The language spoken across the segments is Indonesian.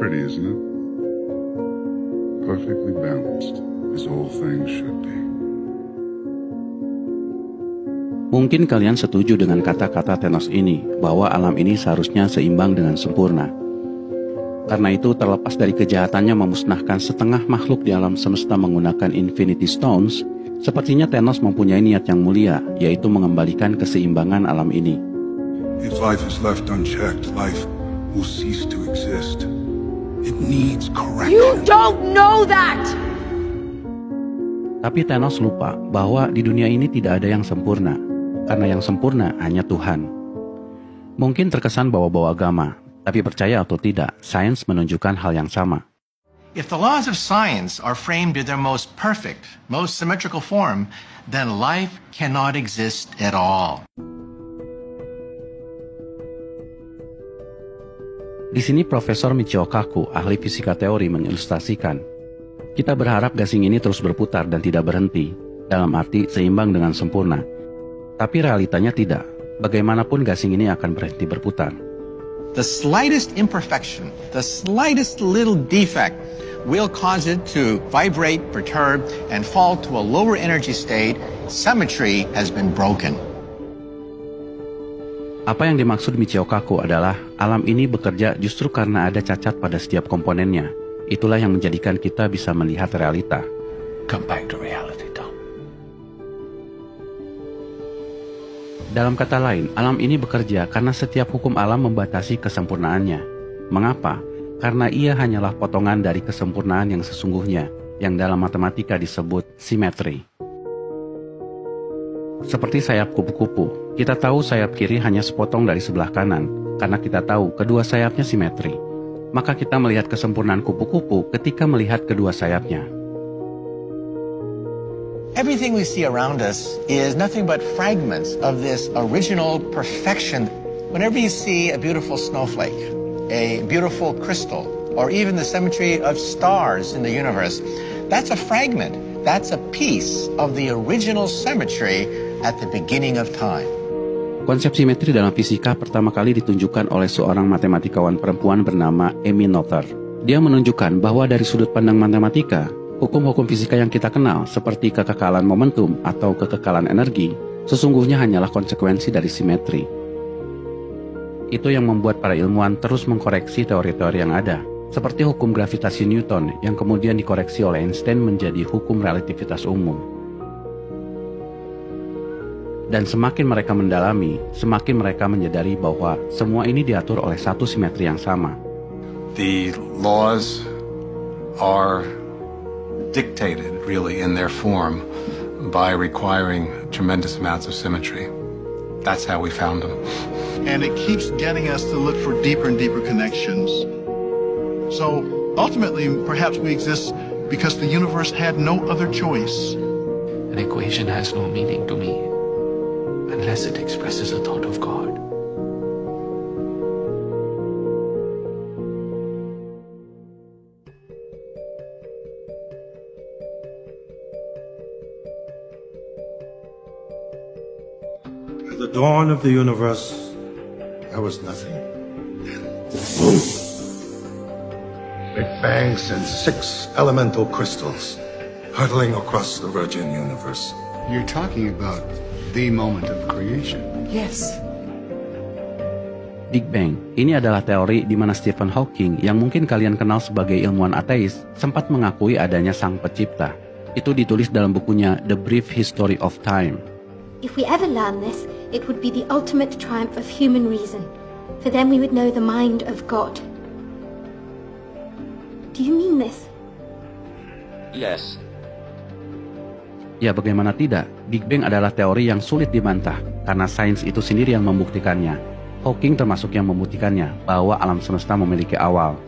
pretty, isn't it? Perfectly balanced, as all things should be. Mungkin kalian setuju dengan kata-kata Thanos ini, bahwa alam ini seharusnya seimbang dengan sempurna. Karena itu, terlepas dari kejahatannya memusnahkan setengah makhluk di alam semesta menggunakan Infinity Stones, sepertinya Thanos mempunyai niat yang mulia, yaitu mengembalikan keseimbangan alam ini. If life is left unchecked, life will cease to exist. It needs correction. You don't know that! Tapi Thanos lupa bahwa di dunia ini tidak ada yang sempurna, karena yang sempurna hanya Tuhan. Mungkin terkesan bawa-bawa agama, tapi percaya atau tidak, sains menunjukkan hal yang sama. If the laws of science are framed in their most perfect, most symmetrical form, then life cannot exist at all. Di sini Profesor Michio Kaku, ahli fisika teori, mengilustrasikan. Kita berharap gasing ini terus berputar dan tidak berhenti, dalam arti seimbang dengan sempurna. Tapi realitanya tidak. Bagaimanapun gasing ini akan berhenti berputar. The slightest imperfection, the slightest little defect will cause it to vibrate, perturb, and fall to a lower energy state. Symmetry has been broken. Apa yang dimaksud Michio Kaku adalah alam ini bekerja justru karena ada cacat pada setiap komponennya. Itulah yang menjadikan kita bisa melihat realita. Come back to reality, Tom. Dalam kata lain, alam ini bekerja karena setiap hukum alam membatasi kesempurnaannya. Mengapa? Karena ia hanyalah potongan dari kesempurnaan yang sesungguhnya, yang dalam matematika disebut simetri. Seperti sayap kupu-kupu, kita tahu sayap kiri hanya sepotong dari sebelah kanan, karena kita tahu kedua sayapnya simetri. Maka kita melihat kesempurnaan kupu-kupu ketika melihat kedua sayapnya. Everything we see around us is nothing but fragments of this original perfection. Whenever you see a beautiful snowflake, a beautiful crystal, or even the symmetry of stars in the universe, that's a fragment. That's a piece of the original symmetry at the beginning of time. Konsep simetri dalam fisika pertama kali ditunjukkan oleh seorang matematikawan perempuan bernama Emmy Noether. Dia menunjukkan bahwa dari sudut pandang matematika, hukum-hukum fisika yang kita kenal seperti kekekalan momentum atau kekekalan energi sesungguhnya hanyalah konsekuensi dari simetri. Itu yang membuat para ilmuwan terus mengkoreksi teori-teori yang ada, seperti hukum gravitasi Newton yang kemudian dikoreksi oleh Einstein menjadi hukum relativitas umum. Dan semakin mereka mendalami, semakin mereka menyadari bahwa semua ini diatur oleh satu simetri yang sama. The laws are dictated really in their form by requiring tremendous amounts of symmetry. That's how we found them. And it keeps getting us to look for deeper and deeper connections. So ultimately, perhaps we exist because the universe had no other choice. An equation has no meaning to me unless it expresses a thought of God. At the dawn of the universe, there was nothing. Boom! Big Bang sends 6 elemental crystals hurtling across the virgin universe. You're talking about the moment of creation. Yes. Big Bang, ini adalah teori di mana Stephen Hawking, yang mungkin kalian kenal sebagai ilmuwan ateis, sempat mengakui adanya sang pencipta. Itu ditulis dalam bukunya The Brief History of Time. If we ever learn this, it would be the ultimate triumph of human reason. For then we would know the mind of God. Do you mean this? Yes. Ya, bagaimana tidak? Big Bang adalah teori yang sulit dibantah, karena sains itu sendiri yang membuktikannya. Hawking termasuk yang membuktikannya, bahwa alam semesta memiliki awal.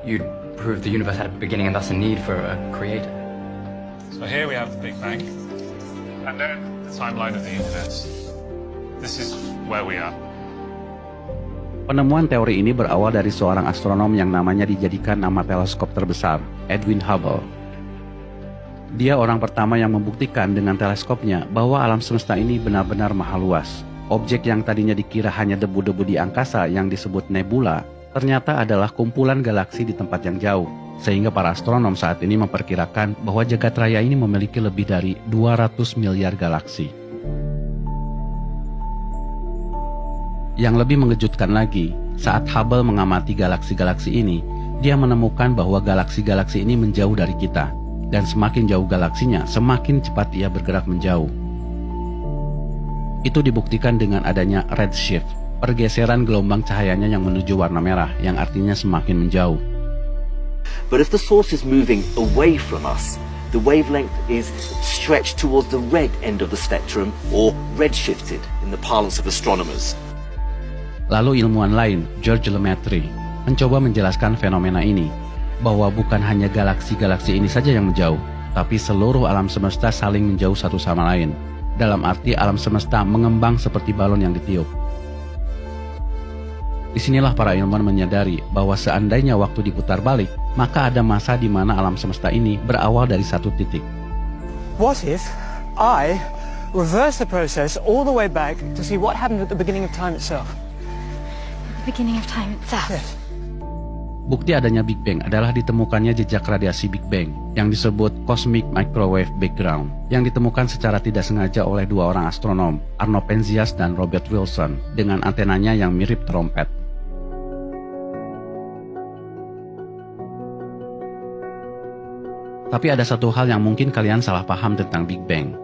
You'd prove the universe had a beginning and thus a need for a creator. So here we have the Big Bang, and then the timeline of the internet. This is where we are. Penemuan teori ini berawal dari seorang astronom yang namanya dijadikan nama teleskop terbesar, Edwin Hubble. Dia orang pertama yang membuktikan dengan teleskopnya bahwa alam semesta ini benar-benar maha luas. Objek yang tadinya dikira hanya debu-debu di angkasa yang disebut nebula, ternyata adalah kumpulan galaksi di tempat yang jauh, sehingga para astronom saat ini memperkirakan bahwa jagat raya ini memiliki lebih dari 200 miliar galaksi. Yang lebih mengejutkan lagi, saat Hubble mengamati galaksi-galaksi ini, dia menemukan bahwa galaksi-galaksi ini menjauh dari kita, dan semakin jauh galaksinya, semakin cepat ia bergerak menjauh. Itu dibuktikan dengan adanya redshift, pergeseran gelombang cahayanya yang menuju warna merah, yang artinya semakin menjauh. But if the source is moving away from us, the wavelength is stretched towards the red end of the spectrum, or redshifted in the parlance of astronomers. Lalu ilmuwan lain, George Lemaitre, mencoba menjelaskan fenomena ini, bahwa bukan hanya galaksi-galaksi ini saja yang menjauh, tapi seluruh alam semesta saling menjauh satu sama lain. Dalam arti alam semesta mengembang seperti balon yang ditiup. Disinilah para ilmuwan menyadari bahwa seandainya waktu diputar balik, maka ada masa di mana alam semesta ini berawal dari satu titik. What if I reverse the process all the way back to see what happened at the beginning of time itself? The beginning of time itself. Yes. Bukti adanya Big Bang adalah ditemukannya jejak radiasi Big Bang yang disebut Cosmic Microwave Background yang ditemukan secara tidak sengaja oleh dua orang astronom, Arno Penzias dan Robert Wilson, dengan antenanya yang mirip trompet. Tapi ada satu hal yang mungkin kalian salah paham tentang Big Bang.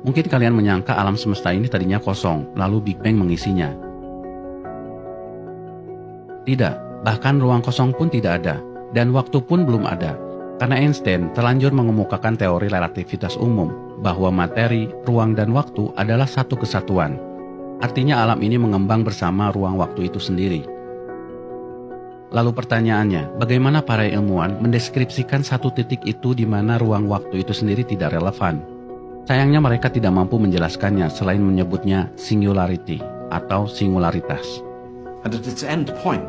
Mungkin kalian menyangka alam semesta ini tadinya kosong, lalu Big Bang mengisinya. Tidak, bahkan ruang kosong pun tidak ada, dan waktu pun belum ada. Karena Einstein terlanjur mengemukakan teori relativitas umum, bahwa materi, ruang, dan waktu adalah satu kesatuan. Artinya alam ini mengembang bersama ruang waktu itu sendiri. Lalu pertanyaannya, bagaimana para ilmuwan mendeskripsikan satu titik itu di mana ruang waktu itu sendiri tidak relevan? Sayangnya mereka tidak mampu menjelaskannya selain menyebutnya singularity atau singularitas. And at its end point,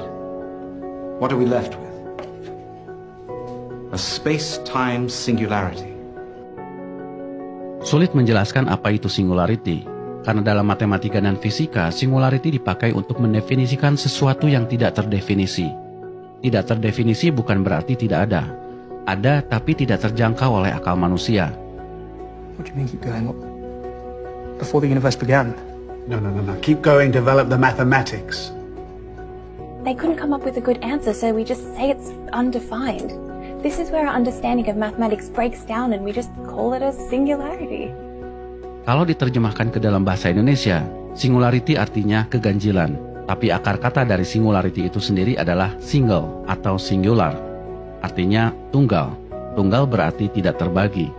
what are we left with? A space-time singularity. Sulit menjelaskan apa itu singularity, karena dalam matematika dan fisika, singularity dipakai untuk mendefinisikan sesuatu yang tidak terdefinisi. Tidak terdefinisi bukan berarti tidak ada. Ada tapi tidak terjangkau oleh akal manusia. What do you mean keep going? Before the universe began? No. Keep going, develop the mathematics. They couldn't come up with a good answer, so we just say it's undefined. This is where our understanding of mathematics breaks down and we just call it a singularity. Kalau diterjemahkan ke dalam bahasa Indonesia, singularity artinya keganjilan. Tapi akar kata dari singularity itu sendiri adalah single atau singular. Artinya tunggal. Tunggal berarti tidak terbagi.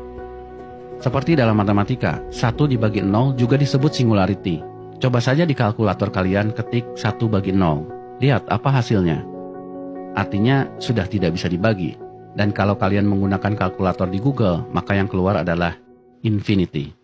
Seperti dalam matematika, 1 dibagi 0 juga disebut singularity. Coba saja di kalkulator kalian ketik 1 bagi 0. Lihat apa hasilnya. Artinya sudah tidak bisa dibagi. Dan kalau kalian menggunakan kalkulator di Google, maka yang keluar adalah infinity.